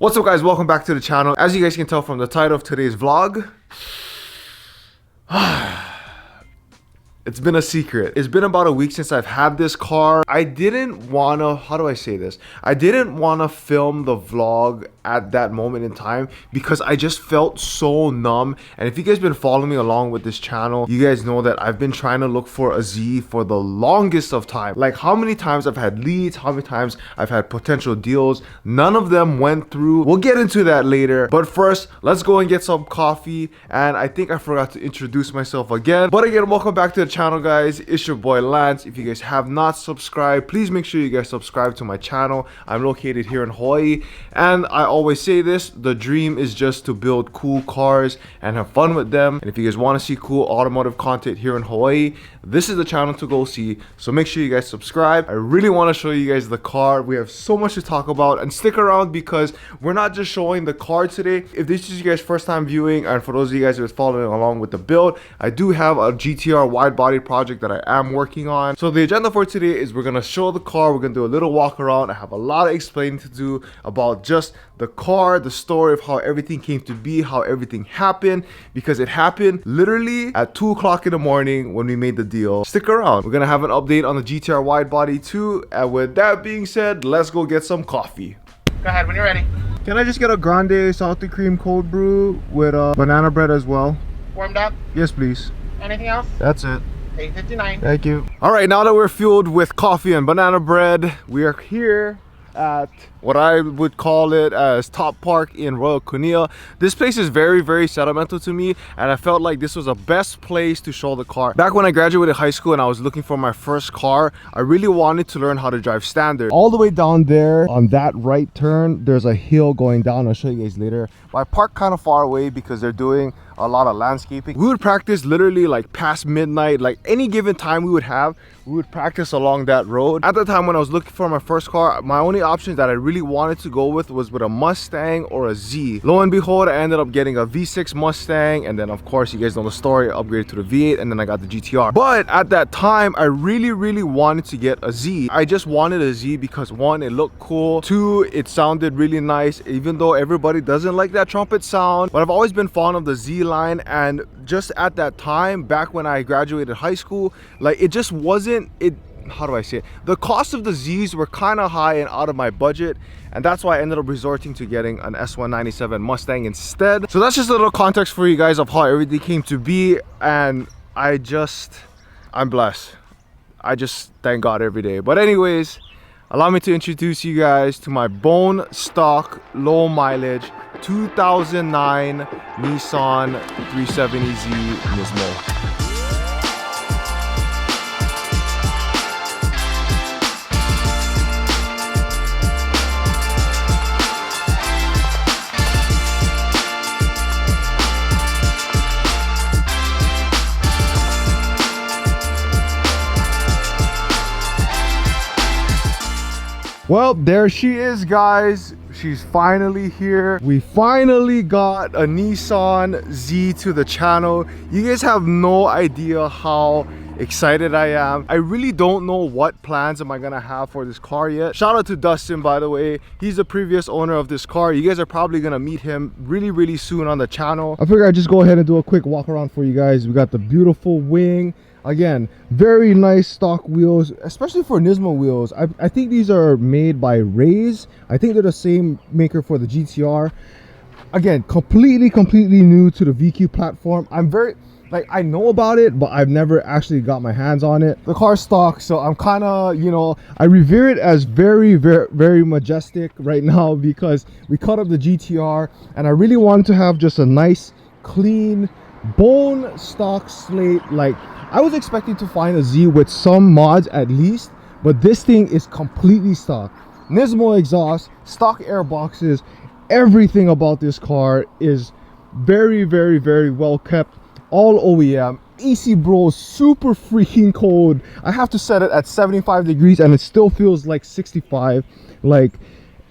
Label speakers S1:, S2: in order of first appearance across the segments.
S1: What's up guys, welcome back to the channel. As you guys can tell from the title of today's vlog, it's been a secret. It's been about a week since I've had this car. I didn't wanna, how do I say this? I didn't wanna film the vlog at that moment in time because I just felt so numb. And if you guys been following me along with this channel, you guys know that I've been trying to look for a Z for the longest of time. Like how many times I've had leads, how many times I've had potential deals. None of them went through. We'll get into that later. But first, let's go and get some coffee. And I think I forgot to introduce myself again. But again, welcome back to the channel guys. It's your boy Lance. If you guys have not subscribed, please make sure you guys subscribe to my channel. I'm located here in Hawaii, and I always say this, the dream is just to build cool cars and have fun with them. And if you guys want to see cool automotive content here in Hawaii, this is the channel to go see. So make sure you guys subscribe. I really want to show you guys the car. We have so much to talk about, and stick around because we're not just showing the car today. If this is you guys first time viewing, and for those of you guys who are following along with the build, I do have a GTR wide body project that I am working on. So the agenda for today is we're gonna show the car, we're gonna do a little walk around. I have a lot of explaining to do about just the car, the story of how everything came to be, how everything happened, because it happened literally at 2 o'clock in the morning when we made the deal. Stick around, we're gonna have an update on the GTR wide body too. And with that being said, let's go get some coffee.
S2: Go ahead when you're ready.
S1: Can I just get a grande salty cream cold brew with banana bread as well?
S2: Warmed up?
S1: Yes please.
S2: Anything else?
S1: That's it.
S2: 8:59.
S1: Thank you. All right, now that we're fueled with coffee and banana bread, we are here at what I would call it as Top Park in Royal Kunia. This place is very, very sentimental to me, and I felt like this was the best place to show the car. Back when I graduated high school and I was looking for my first car, I really wanted to learn how to drive standard. All the way down there on that right turn, there's a hill going down. I'll show you guys later. But I parked kind of far away because they're doing a lot of landscaping. We would practice literally like past midnight, like any given time we would have, we would practice along that road. At the time when I was looking for my first car, my only options that I really wanted to go with was with a Mustang or a Z. Lo and behold, I ended up getting a V6 Mustang, and then of course you guys know the story, I upgraded to the V8, and then I got the GTR. But at that time, I really wanted to get a Z. I just wanted a Z because one, it looked cool, two, it sounded really nice, even though everybody doesn't like that trumpet sound. But I've always been fond of the Z line, and just at that time, back when I graduated high school, like it just wasn't, how do I say it? The cost of the Zs were kind of high and out of my budget, and that's why I ended up resorting to getting an S197 Mustang instead. So that's just a little context for you guys of how everything came to be, and I'm blessed. I just thank God every day. But anyways, allow me to introduce you guys to my bone stock, low mileage 2009 Nissan 370z NISMO. Well, there she is, guys. She's finally here. We finally got a Nissan Z to the channel. You guys have no idea how excited I am. I really don't know what plans am I gonna have for this car yet. Shout out to Dustin, by the way. He's the previous owner of this car. You guys are probably gonna meet him really soon on the channel. I figured I'd just go ahead and do a quick walk around for you guys. We got the beautiful wing. Again, very nice stock wheels, especially for NISMO wheels. I think these are made by Rays. I think they're the same maker for the GTR. Again, completely new to the VQ platform. I'm very, like, I know about it, but I've never actually got my hands on it. The car's stock, so I'm kind of, you know, I revere it as very majestic right now because we cut up the GTR, and I really wanted to have just a nice, clean, bone stock slate. Like, I was expecting to find a Z with some mods at least, but this thing is completely stock. NISMO exhaust, stock air boxes, everything about this car is very well kept. All OEM. AC bro, super freaking cold. I have to set it at 75 degrees and it still feels like 65. Like,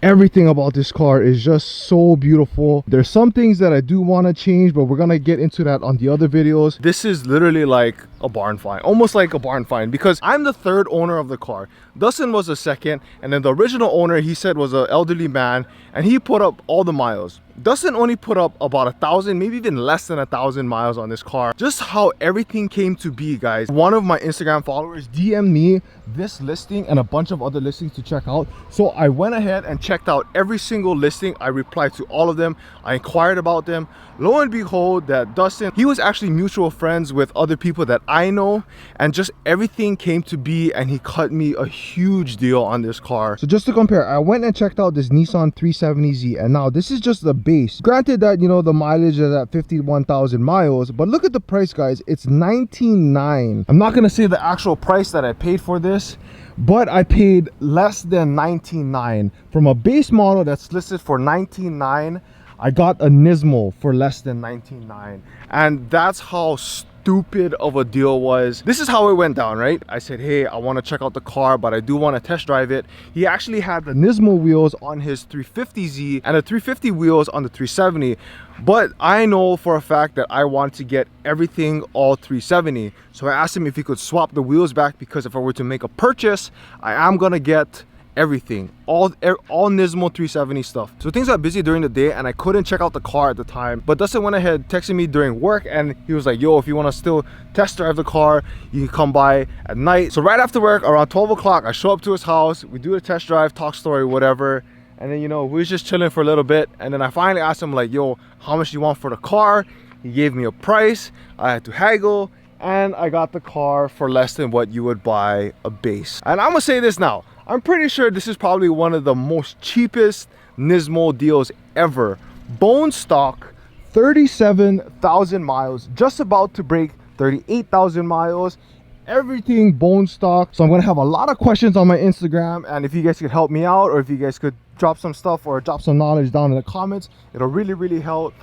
S1: everything about this car is just so beautiful. There's some things that I do want to change, but we're gonna get into that on the other videos. This is literally like a barn find, almost like a barn find, because I'm the third owner of the car. Dustin was the second, and then the original owner, he said, was an elderly man, and he put up all the miles. Dustin only put up about 1,000, maybe even less than 1,000 miles on this car. Just how everything came to be, guys. One of my Instagram followers DM'd me this listing and a bunch of other listings to check out. So I went ahead and checked out every single listing. I replied to all of them. I inquired about them. Lo and behold, that Dustin, he was actually mutual friends with other people that I know, and just everything came to be, and he cut me a huge deal on this car. So just to compare, I went and checked out this Nissan 370z, and now this is just the base. Granted that, you know, the mileage is at 51,000 miles, but look at the price, guys. It's $19,900. I'm not gonna say the actual price that I paid for this, but I paid less than $19,900 from a base model that's listed for $19,900. I got a Nismo for less than $19,900, and that's how stupid of a deal was. This is how it went down, right? I said, hey, I want to check out the car, but I do want to test drive it. He actually had the Nismo wheels on his 350Z and the 350 wheels on the 370, but I know for a fact that I want to get everything all 370. So I asked him if he could swap the wheels back, because if I were to make a purchase, I am gonna get everything, all Nismo 370 stuff. So things got busy during the day and I couldn't check out the car at the time, but Dustin went ahead, texted me during work, and he was like, yo, if you want to still test drive the car, you can come by at night. So right after work, around 12 o'clock, I show up to his house, we do a test drive, talk story, whatever, and then, you know, we was just chilling for a little bit, and then I finally asked him, like, yo, how much do you want for the car? He gave me a price. I had to haggle, and I got the car for less than what you would buy a base. And I'm gonna say this now, I'm pretty sure this is probably one of the most cheapest Nismo deals ever. Bone stock, 37,000 miles, just about to break 38,000 miles. Everything bone stock. So I'm gonna have a lot of questions on my Instagram, and if you guys could help me out, or if you guys could drop some stuff or drop some knowledge down in the comments, it'll really help.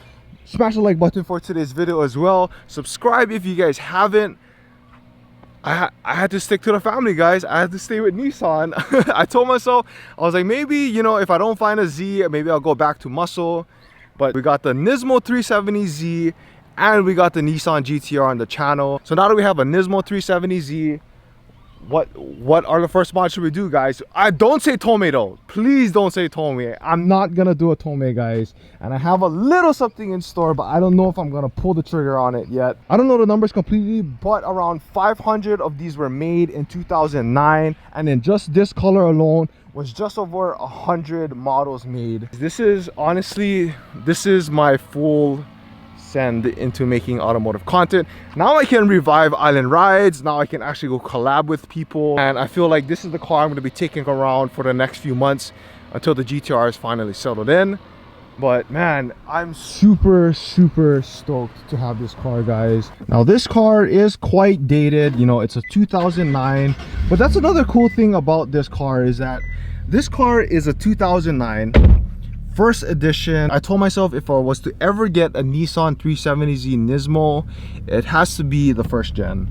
S1: Smash the like button for today's video as well. Subscribe if you guys haven't. I had to stick to the family, guys. I had to stay with Nissan. I told myself, I was like, maybe, you know, if I don't find a Z, maybe I'll go back to muscle. But we got the Nismo 370Z and we got the Nissan GTR on the channel. So now that we have a Nismo 370Z, what are the first mods should we do, guys? I don't say Tome though. Please don't say Tome. I'm not gonna do a Tome, guys. And I have a little something in store, but I don't know if I'm gonna pull the trigger on it yet. I don't know the numbers completely, but around 500 of these were made in 2009, and then just this color alone was just over 100 models made. This is honestly, this is my full send into making automotive content. Now I can revive island rides. Now I can actually go collab with people, and I feel like this is the car I'm going to be taking around for the next few months until the GTR is finally settled in. But man, I'm super stoked to have this car, guys. Now this car is quite dated, you know, it's a 2009, but that's another cool thing about this car, is that this car is a 2009 first edition. I told myself if I was to ever get a Nissan 370z Nismo, it has to be the first gen.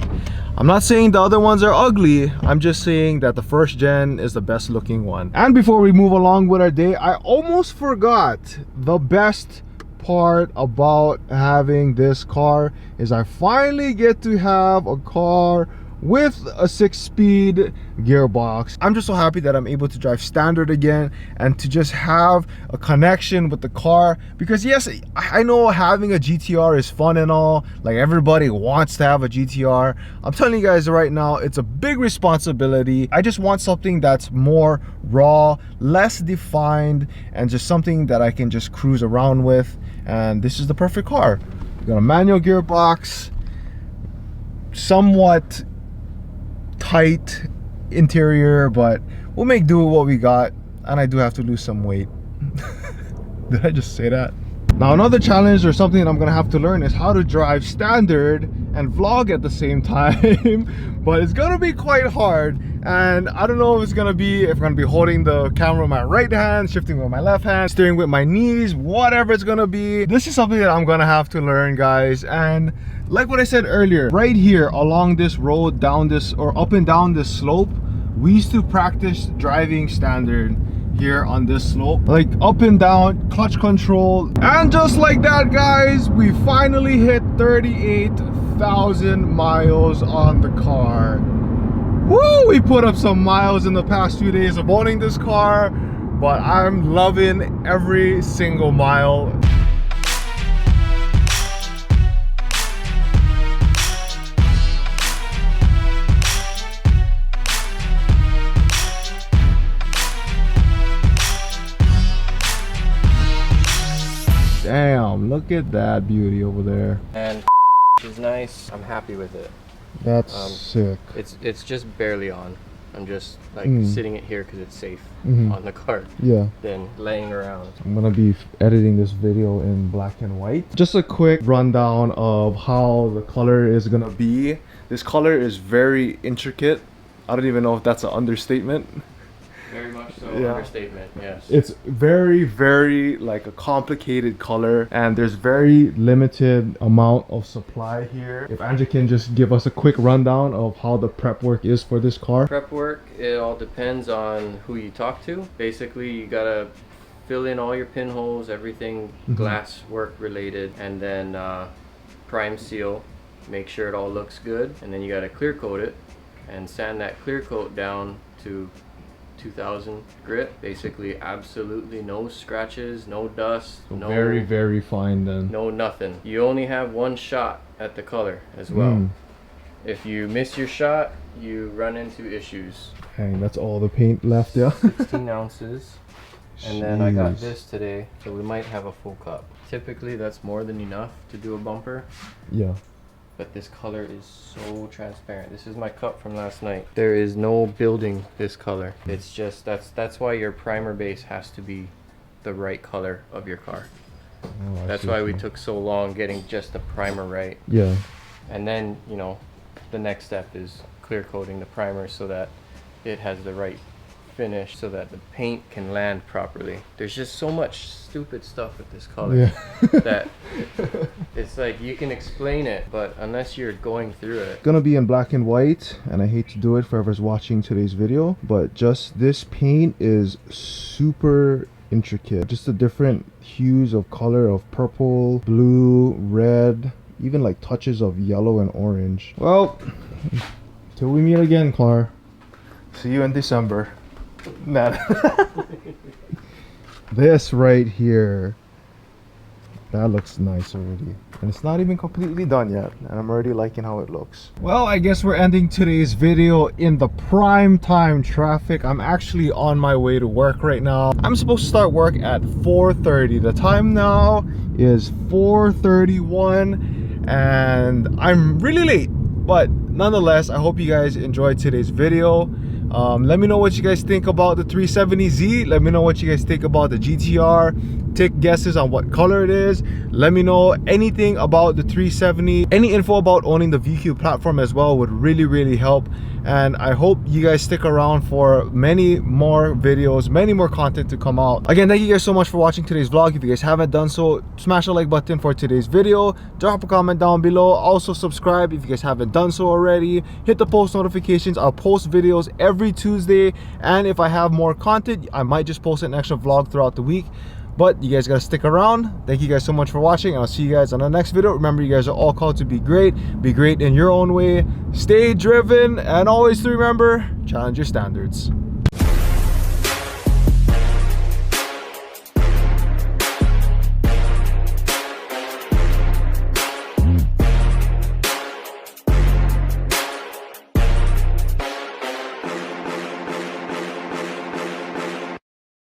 S1: I'm not saying the other ones are ugly, I'm just saying that the first gen is the best looking one. And before we move along with our day, I almost forgot the best part about having this car is I finally get to have a car with a 6-speed gearbox. I'm just so happy that I'm able to drive standard again and to just have a connection with the car, because yes, I know having a GTR is fun and all, like everybody wants to have a GTR. I'm telling you guys right now, it's a big responsibility. I just want something that's more raw, less defined, and just something that I can just cruise around with, and this is the perfect car. We got a manual gearbox, somewhat tight interior, but we'll make do with what we got, and I do have to lose some weight. Did I just say that? Now another challenge or something that I'm gonna have to learn is how to drive standard and vlog at the same time. But it's gonna be quite hard, and I don't know if it's gonna be, if I'm gonna be holding the camera with my right hand, shifting with my left hand, steering with my knees, whatever it's gonna be. This is something that I'm gonna have to learn, guys. And like what I said earlier, right here along this road, down this, or up and down this slope, we used to practice driving standard here on this slope, like up and down, clutch control. And just like that, guys, we finally hit 38,000 miles on the car. Woo! We put up some miles in the past few days of owning this car, but I'm loving every single mile. Damn, look at that beauty over there.
S3: And is nice. I'm happy with it.
S1: That's sick.
S3: It's just barely on. I'm just like sitting it here because it's safe on the cart.
S1: Yeah.
S3: Than laying around.
S1: I'm gonna be editing this video in black and white. Just a quick rundown of how the color is gonna be. This color is very intricate. I don't even know if that's an understatement.
S3: Very much so.
S1: Yeah.
S3: Understatement, yes.
S1: It's very like a complicated color, and there's very limited amount of supply here. If Andrew can just give us a quick rundown of how the prep work is for this car.
S3: Prep work, it all depends on who you talk to. Basically, you gotta fill in all your pinholes, everything glass work related, and then prime seal, make sure it all looks good, and then you gotta clear coat it and sand that clear coat down to 2000 grit. Basically absolutely no scratches, no dust,
S1: So
S3: no
S1: very fine then.
S3: no nothing. You only have one shot at the color as well. If you miss your shot, you run into issues.
S1: Dang, that's all the paint left, yeah.
S3: 16 ounces. And then I got
S1: Jeez.
S3: this today, so we might have a full cup. Typically that's more than enough to do a bumper.
S1: Yeah.
S3: But this color is so transparent. This is my cup from last night. There is no building this color. It's just that's why your primer base has to be the right color of your car.
S1: Oh, I
S3: That's
S1: see
S3: why
S1: what
S3: we
S1: you mean.
S3: took so long getting just the primer right.
S1: Yeah.
S3: And then, you know, the next step is clear coating the primer so that it has the right finish, so that the paint can land properly. There's just so much stupid stuff with this color.
S1: Yeah.
S3: That it's like you can explain it, but unless you're going through it.
S1: Gonna be in black and white, and I hate to do it for whoever's watching today's video, but just this paint is super intricate. Just the different hues of color of purple, blue, red, even like touches of yellow and orange. Well, till we meet again, Clar. See you in December. Nah. This right here, that looks nice already, and it's not even completely done yet, and I'm already liking how it looks. Well, I guess we're ending today's video in the prime time traffic. I'm actually on my way to work right now. I'm supposed to start work at 4:30. The time now is 4:31, and I'm really late, but nonetheless, I hope you guys enjoyed today's video. Let me know what you guys think about the 370Z. Let me know what you guys think about the GTR. Take guesses on what color it is. Let me know anything about the 370. Any info about owning the VQ platform as well would really help. And I hope you guys stick around for many more videos, many more content to come out. Again, thank you guys so much for watching today's vlog. If you guys haven't done so, smash the like button for today's video. Drop a comment down below. Also subscribe if you guys haven't done so already. Hit the post notifications. I'll post videos every Tuesday, and if I have more content, I might just post an extra vlog throughout the week. But you guys gotta stick around. Thank you guys so much for watching, and I'll see you guys on the next video. Remember, you guys are all called to be great in your own way. Stay driven, and always remember, challenge your standards.